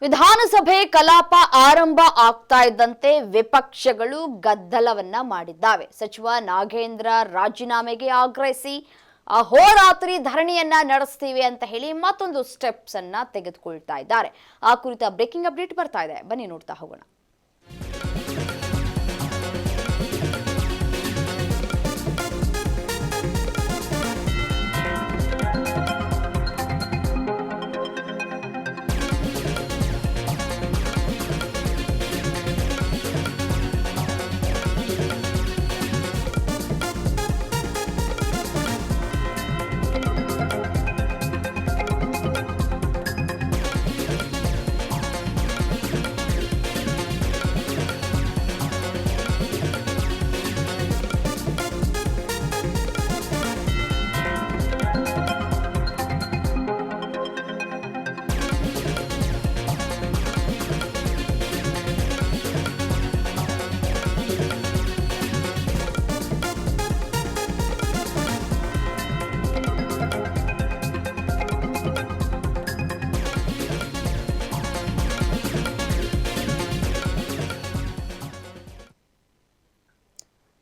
ವಿಧಾನಸಭೆ ಕಲಾಪ ಆರಂಭ ಆಗ್ತಾ ಇದ್ದಂತೆ ವಿಪಕ್ಷಗಳು ಗದ್ದಲವನ್ನ ಮಾಡಿದ್ದಾವೆ. ಸಚಿವ ನಾಗೇಂದ್ರ ರಾಜೀನಾಮೆಗೆ ಆಗ್ರಹಿಸಿ ಅಹೋರಾತ್ರಿ ಧರಣಿಯನ್ನ ನಡೆಸ್ತೀವಿ ಅಂತ ಹೇಳಿ ಮತ್ತೊಂದು ಸ್ಟೆಪ್ಸ್ ಅನ್ನ ತೆಗೆದುಕೊಳ್ತಾ ಇದ್ದಾರೆ. ಆ ಕುರಿತ ಬ್ರೇಕಿಂಗ್ ಅಪ್ಡೇಟ್ ಬರ್ತಾ ಇದೆ, ಬನ್ನಿ ನೋಡ್ತಾ ಹೋಗೋಣ.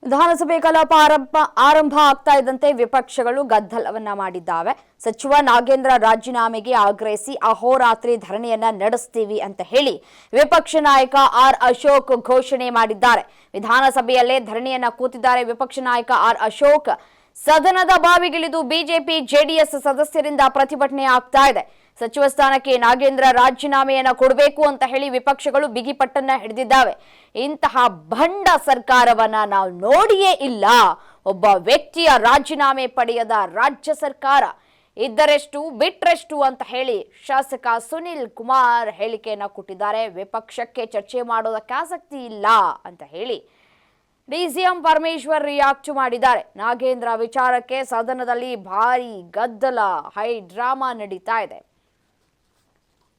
ವಿಧಾನಸಭೆ ಕಲಾಪ ಆರಂಭ ಆಗ್ತಾ ಇದ್ದಂತೆ ವಿಪಕ್ಷಗಳು ಗದ್ದಲವನ್ನ ಮಾಡಿದ್ದಾವೆ. ಸಚಿವ ನಾಗೇಂದ್ರ ರಾಜೀನಾಮೆಗೆ ಆಗ್ರಹಿಸಿ ಅಹೋರಾತ್ರಿ ಧರಣಿಯನ್ನ ನಡೆಸ್ತೀವಿ ಅಂತ ಹೇಳಿ ವಿಪಕ್ಷ ನಾಯಕ ಆರ್ ಅಶೋಕ್ ಘೋಷಣೆ ಮಾಡಿದ್ದಾರೆ. ವಿಧಾನಸಭೆಯಲ್ಲೇ ಧರಣಿಯನ್ನ ಕೂತಿದ್ದಾರೆ ವಿಪಕ್ಷ ನಾಯಕ ಆರ್ ಅಶೋಕ್. ಸದನದ ಬಾವಿಗಿಳಿದು ಬಿಜೆಪಿ ಜೆಡಿಎಸ್ ಸದಸ್ಯರಿಂದ ಪ್ರತಿಭಟನೆ ಆಗ್ತಾ ಇದೆ. ಸಚಿವ ಸ್ಥಾನಕ್ಕೆ ನಾಗೇಂದ್ರ ರಾಜೀನಾಮೆಯನ್ನ ಕೊಡಬೇಕು ಅಂತ ಹೇಳಿ ವಿಪಕ್ಷಗಳು ಬಿಗಿಪಟ್ಟನ್ನ ಹಿಡಿದಿದ್ದಾವೆ. ಇಂತಹ ಭಂಡ ಸರ್ಕಾರವನ್ನ ನಾವು ನೋಡಿಯೇ ಇಲ್ಲ. ಒಬ್ಬ ವ್ಯಕ್ತಿಯ ರಾಜೀನಾಮೆ ಪಡೆಯದ ರಾಜ್ಯ ಸರ್ಕಾರ ಇದ್ದರೆಷ್ಟು ಬಿಟ್ರೆಷ್ಟು ಅಂತ ಹೇಳಿ ಶಾಸಕ ಸುನಿಲ್ ಕುಮಾರ್ ಹೇಳಿಕೆಯನ್ನ ಕೊಟ್ಟಿದ್ದಾರೆ. ವಿಪಕ್ಷಕ್ಕೆ ಚರ್ಚೆ ಮಾಡೋದಕ್ಕೆ ಆಸಕ್ತಿ ಇಲ್ಲ ಅಂತ ಹೇಳಿ ಡಿಸಿಎಂ ಪರಮೇಶ್ವರ್ ರಿಯಾಕ್ಟ್ ಮಾಡಿದ್ದಾರೆ. ನಾಗೇಂದ್ರ ವಿಚಾರಕ್ಕೆ ಸದನದಲ್ಲಿ ಭಾರಿ ಗದ್ದಲ, ಹೈ ಡ್ರಾಮಾ ನಡೀತಾ ಇದೆ.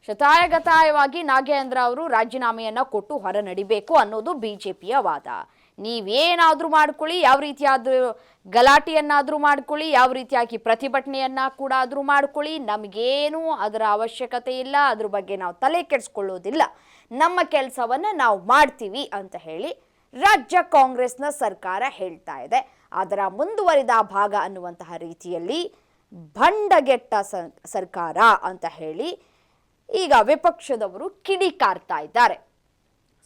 ಶತಾಯಗತಾಯವಾಗಿ ನಾಗೇಂದ್ರ ಅವರು ರಾಜೀನಾಮೆಯನ್ನ ಕೊಟ್ಟು ಹೊರ ನಡಿಬೇಕು ಅನ್ನೋದು ಬಿಜೆಪಿಯ ವಾದ. ನೀವೇನಾದ್ರೂ ಮಾಡ್ಕೊಳ್ಳಿ, ಯಾವ ರೀತಿಯಾದ್ರೂ ಗಲಾಟೆಯನ್ನಾದ್ರೂ ಮಾಡ್ಕೊಳ್ಳಿ, ಯಾವ ರೀತಿಯಾಗಿ ಪ್ರತಿಭಟನೆಯನ್ನ ಕೂಡ ಆದ್ರೂ ಮಾಡ್ಕೊಳ್ಳಿ, ನಮಗೇನು ಅದರ ಅವಶ್ಯಕತೆ ಇಲ್ಲ, ಅದ್ರ ಬಗ್ಗೆ ನಾವು ತಲೆ ಕೆಡಿಸ್ಕೊಳ್ಳೋದಿಲ್ಲ, ನಮ್ಮ ಕೆಲಸವನ್ನ ನಾವು ಮಾಡ್ತೀವಿ ಅಂತ ಹೇಳಿ ರಾಜ್ಯ ಕಾಂಗ್ರೆಸ್ನ ಸರ್ಕಾರ ಹೇಳ್ತಾ ಇದೆ. ಅದರ ಮುಂದುವರಿದ ಭಾಗ ಅನ್ನುವಂತಹ ರೀತಿಯಲ್ಲಿ ಭಂಡಗೆಟ್ಟ ಸರ್ಕಾರ ಅಂತ ಹೇಳಿ ಈಗ ವಿಪಕ್ಷದವರು ಕಿಡಿಕಾರ್ತಾ ಇದ್ದಾರೆ.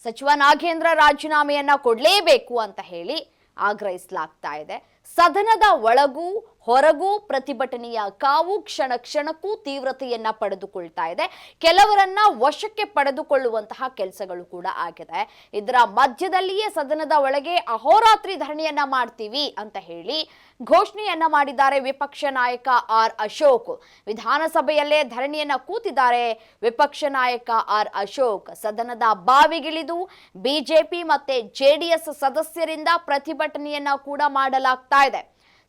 ಸಚಿವ ನಾಗೇಂದ್ರ ರಾಜೀನಾಮೆಯನ್ನ ಕೊಡಲೇಬೇಕು ಅಂತ ಹೇಳಿ ಆಗ್ರಹಿಸಲಾಗ್ತಾ ಇದೆ. ಸದನದ ಒಳಗೂ ಹೊರಗೂ ಪ್ರತಿಭಟನೆಯ ಕಾವು ಕ್ಷಣ ಕ್ಷಣಕ್ಕೂ ತೀವ್ರತೆಯನ್ನ ಪಡೆದುಕೊಳ್ತಾ ಇದೆ. ಕೆಲವರನ್ನ ವಶಕ್ಕೆ ಪಡೆದುಕೊಳ್ಳುವಂತಹ ಕೆಲಸಗಳು ಕೂಡ ಆಗಿದೆ. ಇದರ ಮಧ್ಯದಲ್ಲಿಯೇ ಸದನದ ಒಳಗೆ ಅಹೋರಾತ್ರಿ ಧರಣಿಯನ್ನ ಮಾಡ್ತೀವಿ ಅಂತ ಹೇಳಿ ಘೋಷಣೆಯನ್ನ ಮಾಡಿದ್ದಾರೆ ವಿಪಕ್ಷ ನಾಯಕ ಆರ್ ಅಶೋಕ್. ವಿಧಾನಸಭೆಯಲ್ಲೇ ಧರಣಿಯನ್ನ ಕೂತಿದ್ದಾರೆ ವಿಪಕ್ಷ ನಾಯಕ ಆರ್ ಅಶೋಕ್. ಸದನದ ಬಾವಿಗಿಳಿದು ಬಿಜೆಪಿ ಮತ್ತೆ ಜೆಡಿಎಸ್ ಸದಸ್ಯರಿಂದ ಪ್ರತಿಭಟನೆಯನ್ನ ಕೂಡ ಮಾಡಲಾಗ್ತಾ ಇದೆ.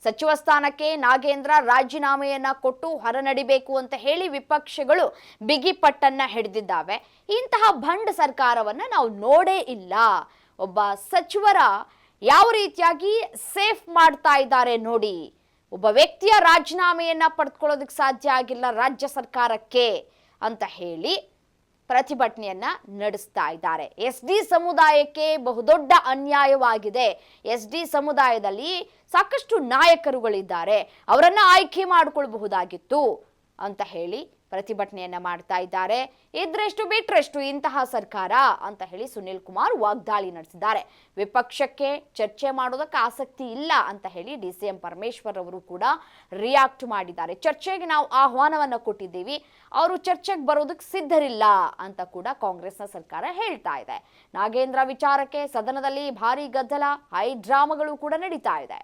ಸಚಿವ ಸ್ಥಾನಕ್ಕೆ ನಾಗೇಂದ್ರ ರಾಜೀನಾಮೆಯನ್ನ ಕೊಟ್ಟು ಹೊರನಡಿಬೇಕು ಅಂತ ಹೇಳಿ ವಿಪಕ್ಷಗಳು ಬಿಗಿಪಟ್ಟನ್ನ ಹಿಡಿದಿದ್ದಾವೆ. ಇಂತಹ ಭಂಡ ಸರ್ಕಾರವನ್ನ ನಾವು ನೋಡೇ ಇಲ್ಲ. ಒಬ್ಬ ಸಚಿವರ ಯಾವ ರೀತಿಯಾಗಿ ಸೇಫ್ ಮಾಡ್ತಾ ಇದ್ದಾರೆ ನೋಡಿ. ಒಬ್ಬ ವ್ಯಕ್ತಿಯ ರಾಜೀನಾಮೆಯನ್ನ ಪಡೆದುಕೊಳ್ಳೋದಕ್ಕೆ ಸಾಧ್ಯ ಆಗಿಲ್ಲ ರಾಜ್ಯ ಸರ್ಕಾರಕ್ಕೆ ಅಂತ ಹೇಳಿ ಪ್ರತಿಭಟನೆಯನ್ನ ನಡೆಸ್ತಾ ಇದ್ದಾರೆ. SD ಸಮುದಾಯಕ್ಕೆ ಬಹುದೊಡ್ಡ ಅನ್ಯಾಯವಾಗಿದೆ. SD ಸಮುದಾಯದಲ್ಲಿ ಸಾಕಷ್ಟು ನಾಯಕರುಗಳಿದ್ದಾರೆ, ಅವರನ್ನ ಆಯ್ಕೆ ಮಾಡಿಕೊಳ್ಳಬಹುದಾಗಿತ್ತು ಅಂತ ಹೇಳಿ ಪ್ರತಿಭಟನೆಯನ್ನ ಮಾಡ್ತಾ ಇದ್ದಾರೆ. ಇದ್ರೆಷ್ಟು ಬಿಟ್ರೆಷ್ಟು ಇಂತಹ ಸರ್ಕಾರ ಅಂತ ಹೇಳಿ ಸುನಿಲ್ ಕುಮಾರ್ ವಾಗ್ದಾಳಿ ನಡೆಸಿದ್ದಾರೆ. ವಿಪಕ್ಷಕ್ಕೆ ಚರ್ಚೆ ಮಾಡೋದಕ್ಕೆ ಆಸಕ್ತಿ ಇಲ್ಲ ಅಂತ ಹೇಳಿ ಡಿಸಿಎಂ ಪರಮೇಶ್ವರ್ ಅವರು ಕೂಡ ರಿಯಾಕ್ಟ್ ಮಾಡಿದ್ದಾರೆ. ಚರ್ಚೆಗೆ ನಾವು ಆಹ್ವಾನವನ್ನ ಕೊಟ್ಟಿದ್ದೀವಿ, ಅವರು ಚರ್ಚೆಗೆ ಬರೋದಕ್ಕೆ ಸಿದ್ಧರಿಲ್ಲ ಅಂತ ಕೂಡ ಕಾಂಗ್ರೆಸ್ನ ಸರ್ಕಾರ ಹೇಳ್ತಾ ಇದೆ. ನಾಗೇಂದ್ರ ವಿಚಾರಕ್ಕೆ ಸದನದಲ್ಲಿ ಭಾರಿ ಗದ್ದಲ, ಹೈ ಡ್ರಾಮಾಗಳು ಕೂಡ ನಡೀತಾ ಇದೆ.